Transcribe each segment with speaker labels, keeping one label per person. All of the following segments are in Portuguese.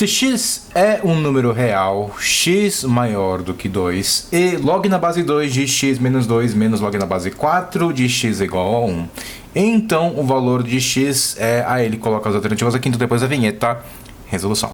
Speaker 1: Se x é um número real, x maior do que 2, e log na base 2 de x menos 2 menos log na base 4 de x é igual a 1, então o valor de x é... Aí ele coloca as alternativas aqui, então depois da vinheta, resolução.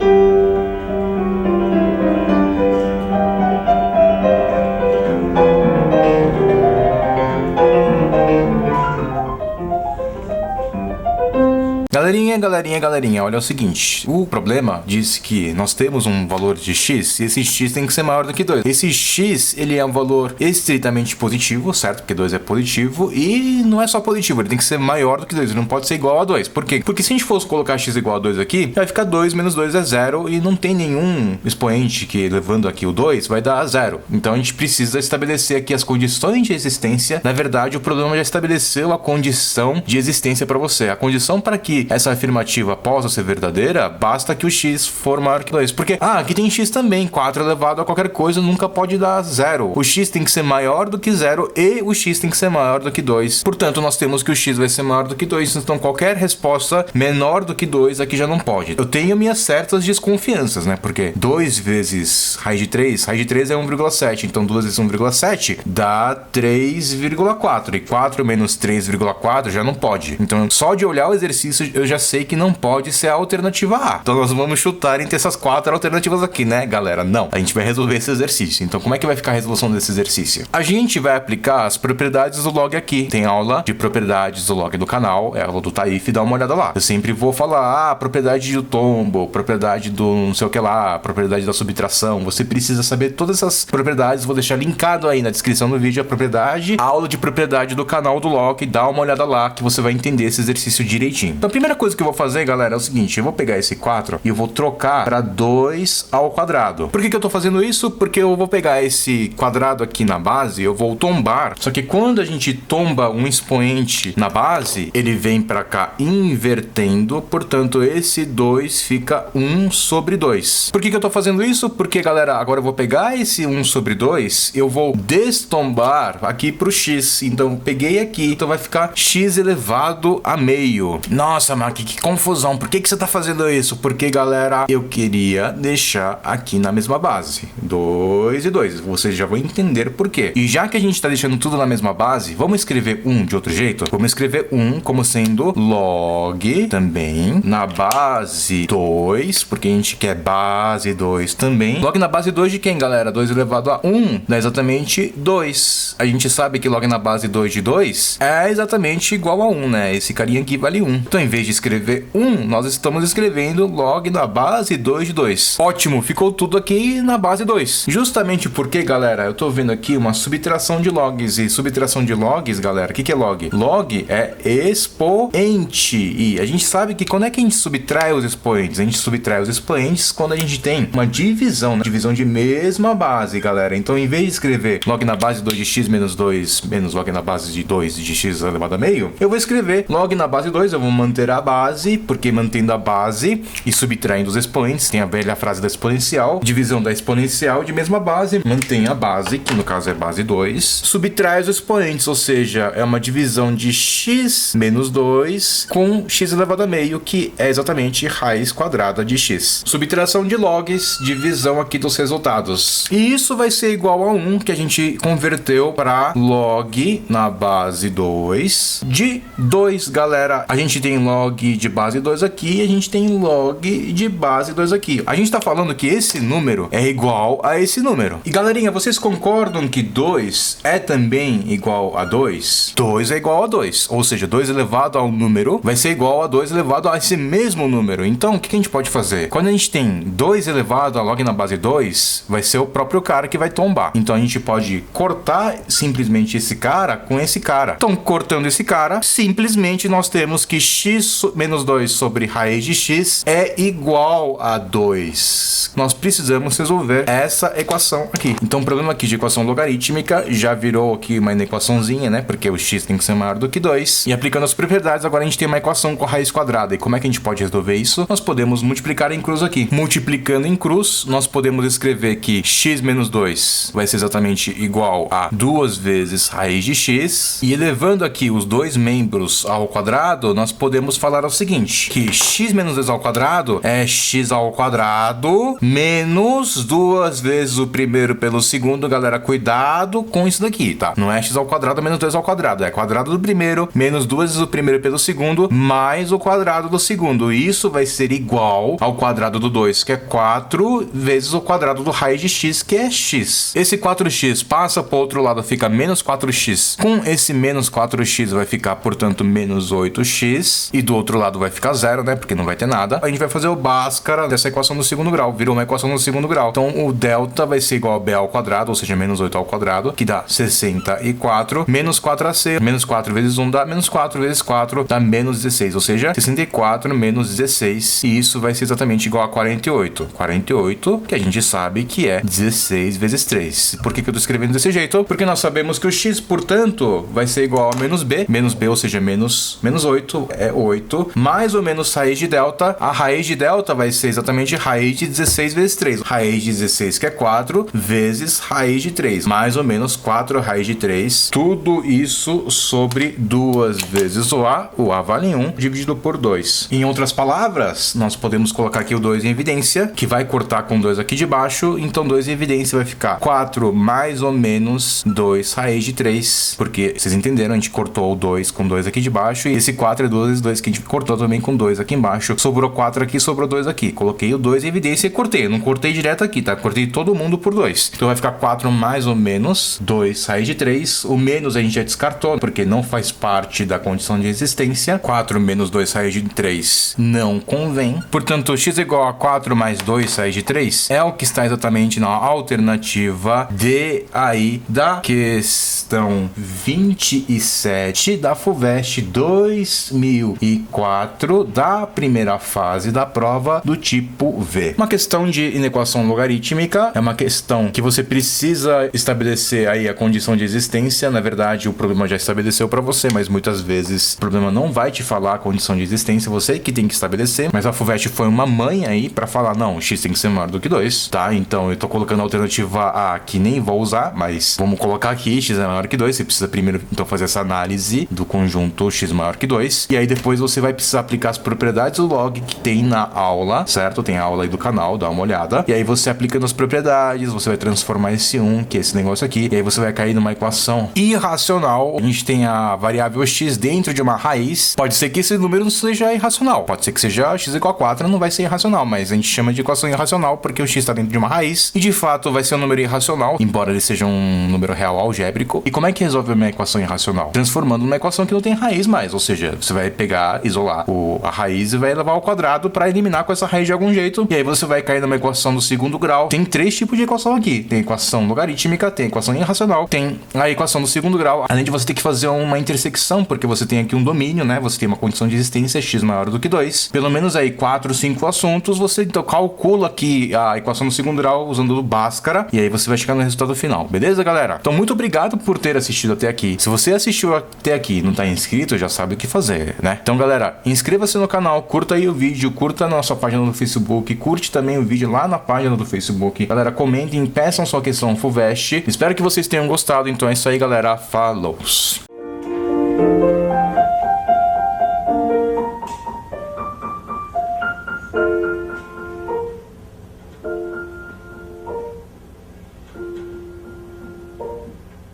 Speaker 1: Galerinha, olha o seguinte, o problema diz que nós temos um valor de x e esse x tem que ser maior do que 2. Esse x, ele é um valor estritamente positivo, certo? Porque 2 é positivo e não é só positivo, ele tem que ser maior do que 2, ele não pode ser igual a 2. Por quê? Porque se a gente fosse colocar x igual a 2 aqui, vai ficar 2 menos 2 é 0 e não tem nenhum expoente que levando aqui o 2 vai dar 0. Então a gente precisa estabelecer aqui as condições de existência. Na verdade, o problema já estabeleceu a condição de existência para você. A condição para que essa afirmativa possa ser verdadeira, basta que o x for maior que 2. Porque, aqui tem x também, 4 elevado a qualquer coisa nunca pode dar 0. O x tem que ser maior do que 0 e o x tem que ser maior do que 2. Portanto, nós temos que o x vai ser maior do que 2. Então, qualquer resposta menor do que 2 aqui já não pode. Eu tenho minhas certas desconfianças, né? Porque 2 vezes raiz de 3 é 1,7. Então, 2 vezes 1,7 dá 3,4. E 4 menos 3,4 já não pode. Então, só de olhar o exercício, eu já sei que não pode ser a alternativa A. Então nós vamos chutar entre essas 4 alternativas aqui, né, galera? Não. A gente vai resolver esse exercício. Então como é que vai ficar a resolução desse exercício? A gente vai aplicar as propriedades do log aqui. Tem aula de propriedades do log do canal, é a aula do Taif, dá uma olhada lá. Eu sempre vou falar, propriedade do tombo, propriedade do não sei o que lá, propriedade da subtração. Você precisa saber todas essas propriedades. Vou deixar linkado aí na descrição do vídeo a propriedade, a aula de propriedade do canal do log. Dá uma olhada lá que você vai entender esse exercício direitinho. Então a primeira coisa que eu vou fazer, galera, é o seguinte, eu vou pegar esse 4 e eu vou trocar para 2 ao quadrado. Por que eu tô fazendo isso? Porque eu vou pegar esse quadrado aqui na base, eu vou tombar, só que quando a gente tomba um expoente na base, ele vem para cá invertendo, portanto esse 2 fica 1 sobre 2. Por que eu tô fazendo isso? Porque, galera, agora eu vou pegar esse 1 sobre 2, eu vou destombar aqui pro x, então eu peguei aqui, então vai ficar x elevado a meio. Nossa, mas que confusão, por que você tá fazendo isso? Porque, galera, eu queria deixar aqui na mesma base, 2 e 2, vocês já vão entender por quê. E já que a gente tá deixando tudo na mesma base, vamos escrever 1 de outro jeito? Vamos escrever 1 como sendo log também na base 2, porque a gente quer base 2 também. Log na base 2 de quem, galera? 2 elevado a 1 dá exatamente 2. A gente sabe que log na base 2 de 2 é exatamente igual a 1, né? Esse carinha aqui vale 1. Então, em vez de escrever 1, nós estamos escrevendo log na base 2 de 2. Ótimo, ficou tudo aqui na base 2. Justamente porque, galera, eu tô vendo aqui uma subtração de logs. E subtração de logs, galera, o que é log? Log é expoente. E a gente sabe que quando é que a gente subtrai os expoentes? A gente subtrai os expoentes quando a gente tem uma divisão, né? Divisão de mesma base, galera. Então, em vez de escrever log na base 2 de x menos 2 menos log na base de 2 de x elevado a meio, eu vou escrever log na base 2, eu vou manter a base, porque mantendo a base e subtraindo os expoentes, tem a velha frase da exponencial, divisão da exponencial de mesma base, mantém a base, que no caso é base 2, subtrai os expoentes, ou seja, é uma divisão de x menos 2 com x elevado a meio, que é exatamente raiz quadrada de x. Subtração de logs, divisão aqui dos resultados. E isso vai ser igual a 1, que a gente converteu para log na base 2 de 2, galera. A gente tem log de base 2 aqui e a gente tem log de base 2 aqui. A gente tá falando que esse número é igual a esse número. E, galerinha, vocês concordam que 2 é também igual a 2? 2 é igual a 2. Ou seja, 2 elevado ao número vai ser igual a 2 elevado a esse mesmo número. Então, o que a gente pode fazer? Quando a gente tem 2 elevado a log na base 2, vai ser o próprio cara que vai tombar. Então, a gente pode cortar simplesmente esse cara com esse cara. Então, cortando esse cara, simplesmente nós temos que x menos 2 sobre raiz de x é igual a 2. Nós precisamos resolver essa equação aqui. Então, o problema aqui de equação logarítmica já virou aqui uma equaçãozinha, né? Porque o x tem que ser maior do que 2. E aplicando as propriedades, agora a gente tem uma equação com raiz quadrada. E como é que a gente pode resolver isso? Nós podemos multiplicar em cruz aqui. Multiplicando em cruz, nós podemos escrever que x menos 2 vai ser exatamente igual a 2 vezes raiz de x. E elevando aqui os dois membros ao quadrado, nós podemos falar o seguinte, que x menos 2 ao quadrado é x ao quadrado menos 2 vezes o primeiro pelo segundo. Galera, cuidado com isso daqui, tá? Não é x ao quadrado menos 2 ao quadrado, é quadrado do primeiro menos 2 vezes o primeiro pelo segundo mais o quadrado do segundo. Isso vai ser igual ao quadrado do 2, que é 4 vezes o quadrado do raiz de x, que é x. Esse 4x passa para o outro lado, fica menos 4x. Com esse menos 4x vai ficar, portanto, menos 8x. E do outro lado vai ficar zero, né? Porque não vai ter nada. A gente vai fazer o Bhaskara dessa equação do segundo grau. Virou uma equação do segundo grau. Então, o delta vai ser igual a b ao quadrado, ou seja, menos 8 ao quadrado, que dá 64. Menos 4ac. Menos 4 vezes 1 dá menos 4 vezes 4 dá menos 16. Ou seja, 64 menos 16. E isso vai ser exatamente igual a 48. 48, que a gente sabe que é 16 vezes 3. Por que eu tô escrevendo desse jeito? Porque nós sabemos que o x, portanto, vai ser igual a menos b. Menos b, ou seja, menos 8 é 8. Mais ou menos raiz de delta. A raiz de delta vai ser exatamente raiz de 16 vezes 3. Raiz de 16, que é 4, vezes raiz de 3. Mais ou menos 4 raiz de 3. Tudo isso sobre 2 vezes o a vale 1, dividido por 2. Em outras palavras, nós podemos colocar aqui o 2 em evidência, que vai cortar com 2 aqui de baixo. Então 2 em evidência vai ficar 4 mais ou menos 2 raiz de 3. Porque, vocês entenderam, a gente cortou o 2 com 2 aqui de baixo. E esse 4 é 2 vezes 2 que a gente cortou também com 2 aqui embaixo. Sobrou 4 aqui, sobrou 2 aqui. Coloquei o 2 em evidência e cortei. Eu não cortei direto aqui, tá? Cortei todo mundo por 2. Então vai ficar 4 mais ou menos 2 raiz de 3. O menos a gente já descartou, porque não faz parte da condição de existência. 4 menos 2 raiz de 3 não convém. Portanto, x é igual a 4 mais 2 raiz de 3 é o que está exatamente na alternativa D aí da questão 27 da FUVEST 2004 da primeira fase da prova do tipo V. Uma questão de inequação logarítmica, é uma questão que você precisa estabelecer aí a condição de existência. Na verdade, o problema já estabeleceu para você, mas muitas vezes o problema não vai te falar a condição de existência, você que tem que estabelecer. Mas a FUVEST foi uma mãe aí para falar, não, x tem que ser maior do que 2, tá? Então eu tô colocando a alternativa A, que nem vou usar, mas vamos colocar aqui, x é maior que 2. Você precisa primeiro então fazer essa análise do conjunto x maior que 2, e aí depois você vai precisar aplicar as propriedades do log que tem na aula, certo? Tem a aula aí do canal, dá uma olhada, e aí você aplicando as propriedades, você vai transformar esse 1, que é esse negócio aqui, e aí você vai cair numa equação irracional. A gente tem a variável x dentro de uma raiz. Pode ser que esse número não seja irracional, pode ser que seja x igual a 4, não vai ser irracional, mas a gente chama de equação irracional porque o x está dentro de uma raiz, e de fato vai ser um número irracional, embora ele seja um número real algébrico. E como é que resolve uma equação irracional? Transformando numa equação que não tem raiz mais, ou seja, você vai pegar, isolar a raiz e vai levar ao quadrado para eliminar com essa raiz de algum jeito, e aí você vai cair numa equação do segundo grau. Tem 3 tipos de equação aqui, tem equação logarítmica, tem equação irracional, tem a equação do segundo grau, além de você ter que fazer uma intersecção, porque você tem aqui um domínio, né? Você tem uma condição de existência x maior do que 2, pelo menos aí 4, 5 assuntos, você então calcula aqui a equação do segundo grau usando o Bhaskara, e aí você vai chegar no resultado final, beleza, galera? Então muito obrigado por ter assistido até aqui. Se você assistiu até aqui e não tá inscrito, já sabe o que fazer, né? Então, galera, inscreva-se no canal, curta aí o vídeo, curta a nossa página no Facebook, curte também o vídeo lá na página do Facebook. Galera, comentem, peçam sua questão FUVEST. Espero que vocês tenham gostado. Então é isso aí, galera. Falou!